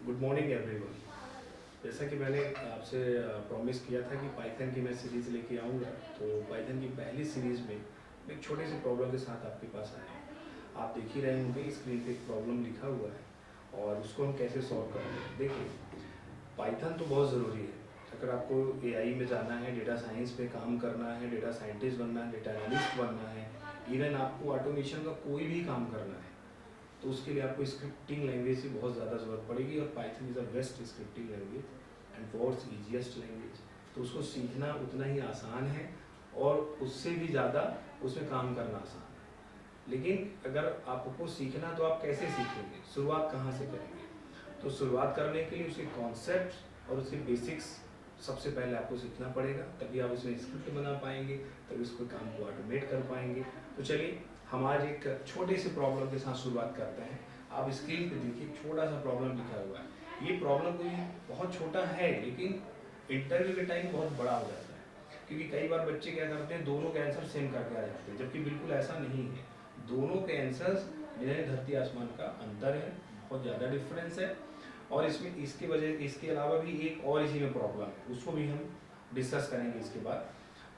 Good morning everyone. जैसा कि मैंने आपसे प्रॉमिस किया था कि पाइथन की मैं सीरीज़ लेके आऊँगा, तो पाइथन की पहली सीरीज़ में एक छोटी सी प्रॉब्लम के साथ आपके पास आया हूँ। आप देख ही रहे होंगे स्क्रीन पे एक प्रॉब्लम लिखा हुआ है और उसको हम कैसे सॉल्व करेंगे। देखिए, पाइथन तो बहुत ज़रूरी है। अगर आपको एआई में जाना है, डेटा साइंस पे काम करना है, डेटा साइंटिस्ट बनना है, डेटा एनालिस्ट बनना है, इवन आपको ऑटोमेशन का कोई भी काम करना है, तो उसके लिए आपको स्क्रिप्टिंग लैंग्वेज की बहुत ज़्यादा ज़रूरत पड़ेगी और Python is the best scripting language and world's easiest language. तो उसको सीखना उतना ही आसान है और उससे भी ज़्यादा उसमें काम करना आसान है। लेकिन अगर आपको सीखना तो आप कैसे सीखेंगे, शुरुआत कहाँ से करेंगे? तो शुरुआत करने के लिए उसके कॉन्सेप्ट और उसके बेसिक्स सबसे पहले आपको सीखना पड़ेगा, तभी आप उसमें स्क्रिप्ट बना पाएंगे, तभी उसको काम को ऑटोमेट कर पाएंगे। तो चलिए हम आज एक छोटे से प्रॉब्लम के साथ शुरुआत करते हैं। आप स्क्रीन पे देखिए, छोटा सा प्रॉब्लम लिखा हुआ है। ये प्रॉब्लम कोई बहुत छोटा है, लेकिन इंटरव्यू के टाइम बहुत बड़ा हो जाता है, क्योंकि कई बार बच्चे क्या करते हैं, दोनों के आंसर सेम करके आ जाते हैं, जबकि बिल्कुल ऐसा नहीं है। दोनों के आंसर्स में धरती आसमान का अंतर है, बहुत ज़्यादा डिफरेंस है। और इसमें इसके अलावा भी एक और इसी में प्रॉब्लम है, उसको भी हम डिस्कस करेंगे इसके बाद।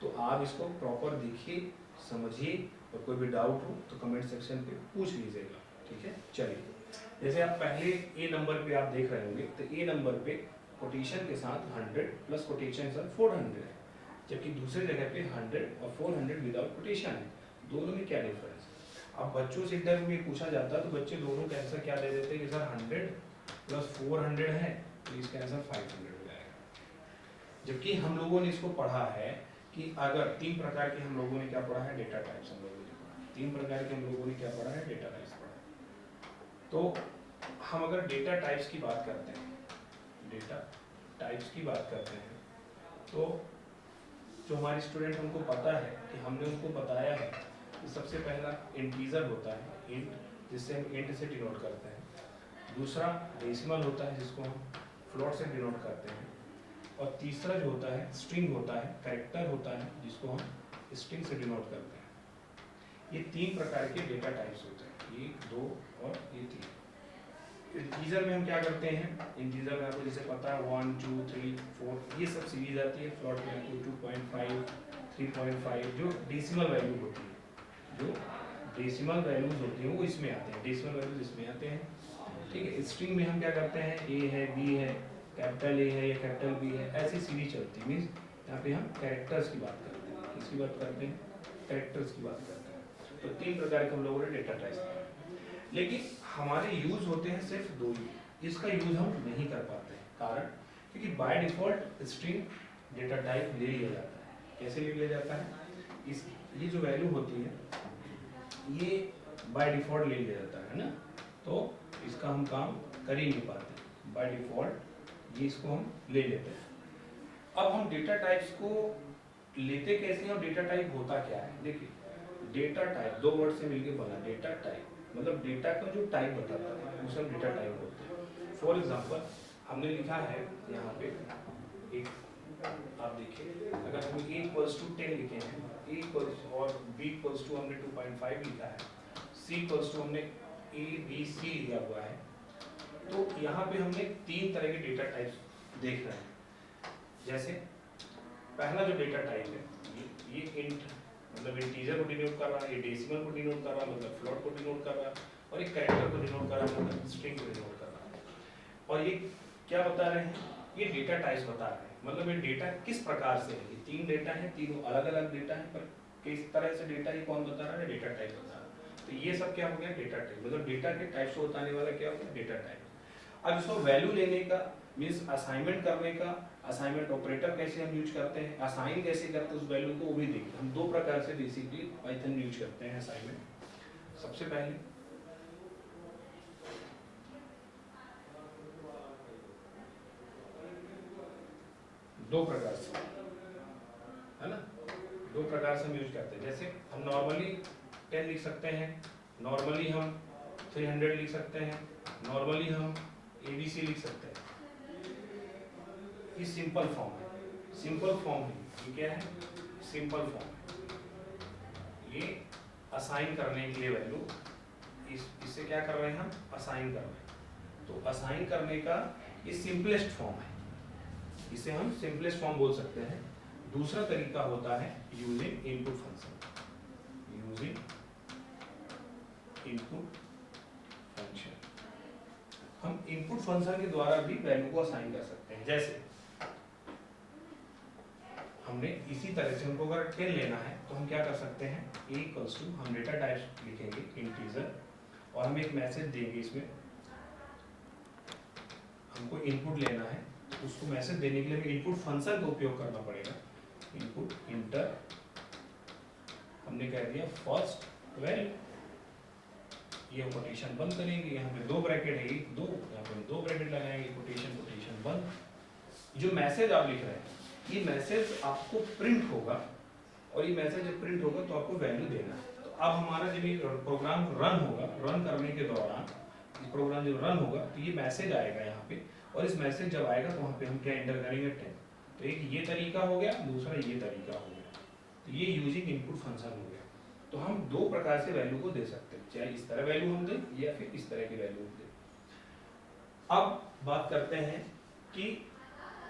तो आप इसको प्रॉपर देखिए, समझिए, और कोई भी डाउट हो तो कमेंट सेक्शन पे पूछ लीजिएगा, ठीक है। चलिए, जैसे आप पहले ए नंबर पे आप देख रहे होंगे, तो ए नंबर पे कोटेशन के साथ 100 प्लस कोटेशन के साथ 400 है, जबकि दूसरी जगह पे 100 और 400 विदाउट कोटेशन है। दोनों में क्या डिफरेंस है? अब बच्चों से इंटरव्यू में पूछा जाता है तो बच्चे दोनों का आंसर क्या दे देते हैं कि सर 100 प्लस 400 है, तो इसका आंसर 500 हो जाएगा। जबकि हम लोगों ने इसको पढ़ा है कि अगर तीन प्रकार के हम लोगों ने क्या पढ़ा है, डेटा टाइप्स हम लोगों ने पढ़ा है। तीन प्रकार के हम लोगों ने क्या पढ़ा है, डेटा टाइप्स पढ़ा है। तो हम अगर डेटा टाइप्स की बात करते हैं, डेटा टाइप्स की बात करते हैं, तो जो हमारे स्टूडेंट हमको पता है कि हमने उनको बताया है कि सबसे पहला इंटीजर होता है, इंट, जिससे हम इंट से डिनोट करते हैं। दूसरा डेसिमल होता है, जिसको हम फ्लोट से डिनोट करते हैं। और तीसरा जो होता है स्ट्रिंग होता है, कैरेक्टर होता है, जिसको हम स्ट्रिंग से डिनोट करते हैं। ये तीन प्रकार के डेटा टाइप्स होते हैं, 1, 2 और ये 3। इंटीजर में हम क्या करते हैं, इंटीजर में आपको जैसे पता है 1, 2, 3, 4 ये सब सीरीज आती है। फ्लोट में आपको 2.5, 3.5 जो डेसिमल वैल्यू होती है, जो डेसिमल वैल्यूज होती हैं वो इसमें आते हैं, डेसिमल वैल्यूज इसमें आते हैं, ठीक है। स्ट्रिंग में हम क्या करते हैं, ए है, बी है, कैपिटल ए है या कैपिटल बी है, ऐसी सीरीज चलती है। मीन्स यहाँ पे हम कैरेक्टर्स की बात करते हैं, किसकी बात करते हैं, कैरेक्टर्स की बात करते हैं। तो तीन प्रकार के हम लोगों ने डेटा टाइप्स पढ़ा, लेकिन हमारे यूज होते हैं सिर्फ दो ही। इसका यूज हम नहीं कर पाते हैं, कारण क्योंकि by default string data type ले लिया जाता है। कैसे ले लिया जाता है, इस ये जो वैल्यू होती है ये बाय डिफॉल्ट ले लिया जाता है ना, तो इसका हम काम कर ही नहीं पाते, बाय डिफॉल्ट ये इसको हम ले लेते हैं। अब हम डेटा टाइप्स को लेते कैसे हैं और डेटा टाइप होता क्या है। देखिए, डेटा टाइप दो वर्ड से मिलकर बना, डेटा टाइप मतलब डेटा का जो टाइप बताता है उसे हम डेटा टाइप बोलते हैं। फॉर एग्जांपल हमने लिखा है यहाँ पे एक, आप देखिए, अगर हम a इक्वल्स टू 10 लिखे हैं, a इक्वल्स और b इक्वल्स टू हमने 2.5 लिखा है, c इक्वल्स टू हमने a b c लिखा हुआ है, तो यहाँ पे हमने तीन तरह के डेटा टाइप्स देख रहे हैं। जैसे पहला जो डेटा टाइप है ये इंट मतलब इंटीजर को डिनोट कर रहा है, ये डेसिमल को डिनोट कर रहा है मतलब फ्लोट को डिनोट कर रहा है, और एक कैरेक्टर को डिनोट कर रहा है मतलब स्ट्रिंग को डिनोट कर रहा है। और ये क्या बता रहे हैं, ये डेटा टाइप्स बता रहे हैं, मतलब ये डेटा किस प्रकार से है। ये तीन डेटा है, तीनों अलग अलग डेटा है, पर किस तरह से डेटा ये कौन बता रहा है, डेटा टाइप बता रहा है। तो ये सब क्या हो गया, डेटा टाइप, मतलब डेटा के टाइप से बताने वाला क्या हो गया, डेटा टाइप। अब इसको वैल्यू लेने का मीन्स असाइनमेंट करने का, असाइनमेंट ऑपरेटर कैसे हम यूज करते हैं, असाइन कैसे करते हैं उस वैल्यू को, वो भी देखिए। हम दो प्रकार से बेसिकली पाइथन में यूज करते हैं असाइनमेंट। सबसे पहले दो प्रकार से, है ना, दो प्रकार से हम यूज करते हैं। जैसे हम नॉर्मली 10 लिख सकते हैं, नॉर्मली हम 300 लिख सकते हैं, नॉर्मली हम ABC लिख सकते हैं। ये सिंपल फॉर्म है, सिंपल फॉर्म है, ये क्या है, सिंपल फॉर्म है। ये असाइन करने के लिए वैल्यू, इससे क्या कर रहे हैं हम, असाइन कर रहे हैं। तो असाइन करने का ये सिंपलेस्ट फॉर्म है, इसे हम सिंपलेस्ट फॉर्म बोल सकते हैं। दूसरा तरीका होता है using input function, using input function. हम इनपुट फंक्शन के द्वारा भी वैल्यू को असाइन कर सकते हैं। जैसे हमने इसी तरह से हमको अगर 10 लेना है तो हम क्या कर सकते हैं, a इक्वल्स टू, हम डेटा टाइप लिखेंगे इंटीजर और हम एक मैसेज देंगे, इसमें हमको इनपुट लेना है तो उसको मैसेज देने के लिए हमें इनपुट फंक्शन का उपयोग करना पड़ेगा। इनपुट इंटर, हमने कह दिया फर्स्ट वैल्यू, ये कोटेशन बंद करेंगे, यहाँ पे 2 ब्रैकेट है, 1 2, यहाँ पे 2 ब्रैकेट लगाएंगे, कोटेशन कोटेशन बंद। जो मैसेज आप लिख रहे हैं ये मैसेज आपको प्रिंट होगा और ये मैसेज जब प्रिंट होगा तो आपको वैल्यू देना है। तो अब हमारा जब ये प्रोग्राम रन होगा, रन करने के दौरान ये प्रोग्राम जब रन होगा तो ये मैसेज आएगा यहाँ पे, और इस मैसेज जब आएगा तो वहाँ पे हम क्या एंटर करेंगे 10। तो एक ये तरीका हो गया, दूसरा ये तरीका हो गया। तो ये यूजिंग इनपुट फंक्शन हो गया। तो हम 2 प्रकार से वैल्यू को दे सकते हैं, चाहे इस तरह वैल्यू हम दें या फिर इस तरह की वैल्यू हम दें। अब बात करते हैं कि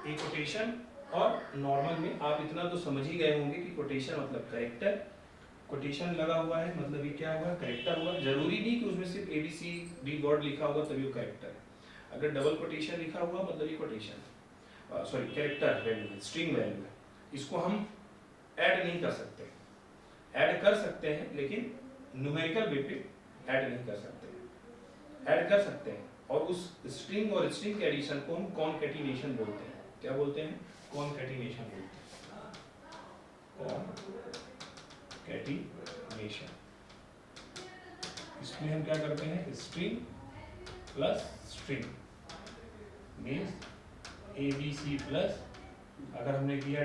एक कोटेशन और नॉर्मल में आप इतना तो समझ ही गए होंगे कि कोटेशन मतलब कैरेक्टर, कोटेशन लगा हुआ है मतलब ये क्या हुआ, कैरेक्टर हुआ। जरूरी नहीं कि उसमें सिर्फ ABCD वर्ड लिखा होगा तभी वो कैरेक्टर है। अगर डबल कोटेशन लिखा हुआ मतलब ये कोटेशन है, सॉरी कैरेक्टर वैल्यू है, स्ट्रिंग वैल्यू है। इसको हम ऐड नहीं कर सकते, ऐड कर सकते हैं लेकिन न्यूमेरिकल वे पे ऐड नहीं कर सकते। ऐड कर सकते हैं और उस स्ट्रिंग और स्ट्रिंग के एडिशन को हम कॉनकैटिनेशन बोलते हैं। क्या बोलते हैं, कॉनकैटिनेशन बोलते हैं, कॉनकैटिनेशन। इसमें हम क्या करते हैं, string plus string means ABC plus, अगर हमने किया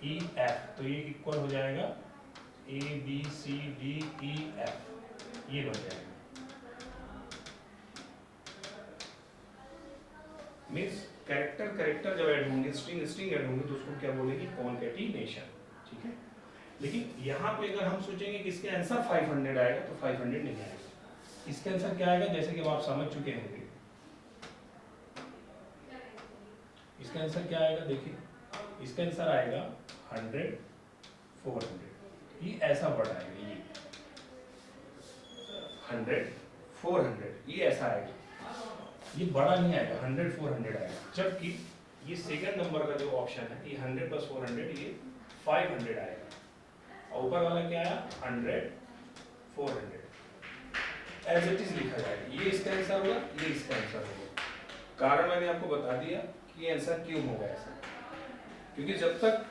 DEF तो ये इक्वल हो जाएगा ABCDEF, ये बन जाएगा। मीन्स कैरेक्टर जब ऐड होंगे, स्ट्रिंग ऐड होंगे तो उसको क्या बोलेंगे, कॉनकैटिनेशन। ठीक है, लेकिन यहाँ पे अगर हम सोचेंगे कि इसके आंसर 500 आएगा तो 500 नहीं आएगा। इसके आंसर क्या आएगा, जैसे कि आप समझ चुके होंगे, इसका आंसर क्या आएगा, देखिए इसका आंसर आएगा 100 400, ये ऐसा वर्ड आएगा, ये 100 400 ये ऐसा आएगा, ये बड़ा नहीं आएगा, 100 400 आएगा। जबकि ये सेकंड नंबर का जो ऑप्शन है ये 100 + 400 ये 500 आएगा, और ऊपर वाला क्या आया 100 400 एज इट इज लिखा जाएगा। ये इसका आंसर होगा, ये इसका आंसर होगा। कारण मैंने आपको बता दिया कि आंसर क्यों होगा ऐसा, क्योंकि जब तक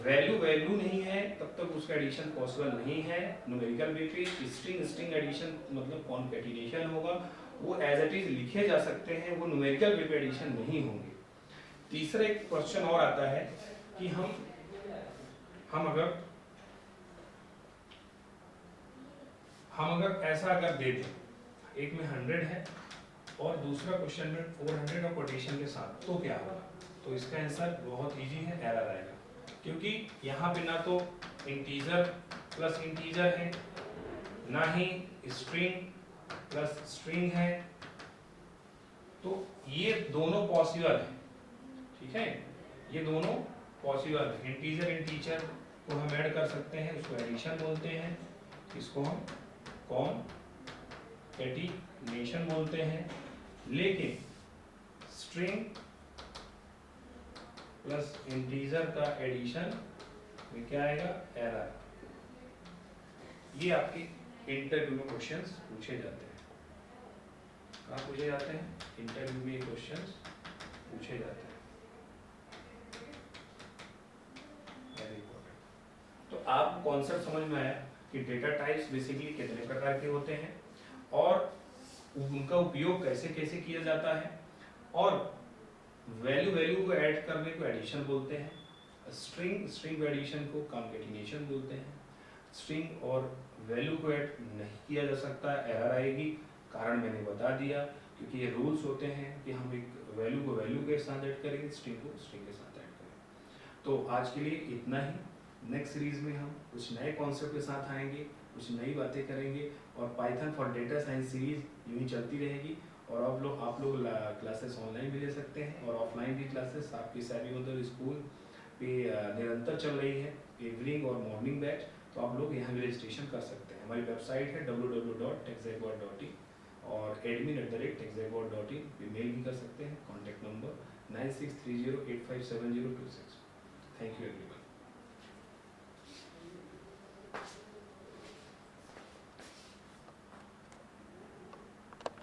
वैल्यू नहीं है तब तक उसका एडिशन पॉसिबल नहीं है। न्यूमेरिकल वे पे स्ट्रिंग एडिशन मतलब कॉनकैटिनेशन होगा, वो एज इट इज लिखे जा सकते हैं, वो न्यूमेरिकल वे पे एडिशन नहीं होंगे। तीसरा एक क्वेश्चन और आता है कि हम अगर ऐसा अगर दे दें, एक में 100 है और दूसरा क्वेश्चन में 400 और कोटेशन के साथ, तो क्या होगा। तो इसका आंसर बहुत इजी है, एरर आएगा, क्योंकि यहाँ पे ना तो इंटीजर प्लस इंटीजर है, ना ही स्ट्रिंग प्लस स्ट्रिंग है, तो ये दोनों पॉसिबल है। ठीक है, ये दोनों पॉसिबल है। इंटीजर को हम ऐड कर सकते हैं, उसको एडिशन बोलते हैं, इसको हम कॉनकैटिनेशन बोलते हैं। लेकिन स्ट्रिंग प्लस इंटीजर का एडिशन में क्या आएगा, एरर। ये आपके इंटरव्यू में क्वेश्चंस पूछे जाते हैं। कहाँ पूछे जाते हैं, इंटरव्यू में क्वेश्चंस पूछे जाते हैं। Very important. तो आप कॉन्सेप्ट समझ में आया कि डेटा टाइप्स बेसिकली कितने प्रकार के होते हैं और उनका उपयोग कैसे कैसे किया जाता है, और वैल्यू को ऐड करने को एडिशन बोलते हैं, स्ट्रिंग एडिशन को कॉनकैटिनेशन बोलते हैं। स्ट्रिंग और वैल्यू को ऐड नहीं किया जा सकता, एरर आएगी। कारण मैंने बता दिया, क्योंकि ये रूल्स होते हैं कि हम एक वैल्यू को वैल्यू के साथ ऐड करेंगे, स्ट्रिंग को स्ट्रिंग के साथ ऐड करेंगे। तो आज के लिए इतना ही। नेक्स्ट सीरीज में हम कुछ नए कॉन्सेप्ट के साथ आएंगे, कुछ नई बातें करेंगे, और Python for data science series यूं ही चलती रहेगी। और आप लोग क्लासेस ऑनलाइन भी ले सकते हैं और ऑफलाइन भी क्लासेस आपकी सैवी मदर स्कूल पे निरंतर चल रही है, इवनिंग और मॉर्निंग बैच, तो आप लोग यहाँ भी रजिस्ट्रेशन कर सकते हैं। हमारी वेबसाइट है www.techjaguar.in और admin@techjaguar.in पे मेल भी कर सकते हैं। Contact number 9630857026। Thank you everyone.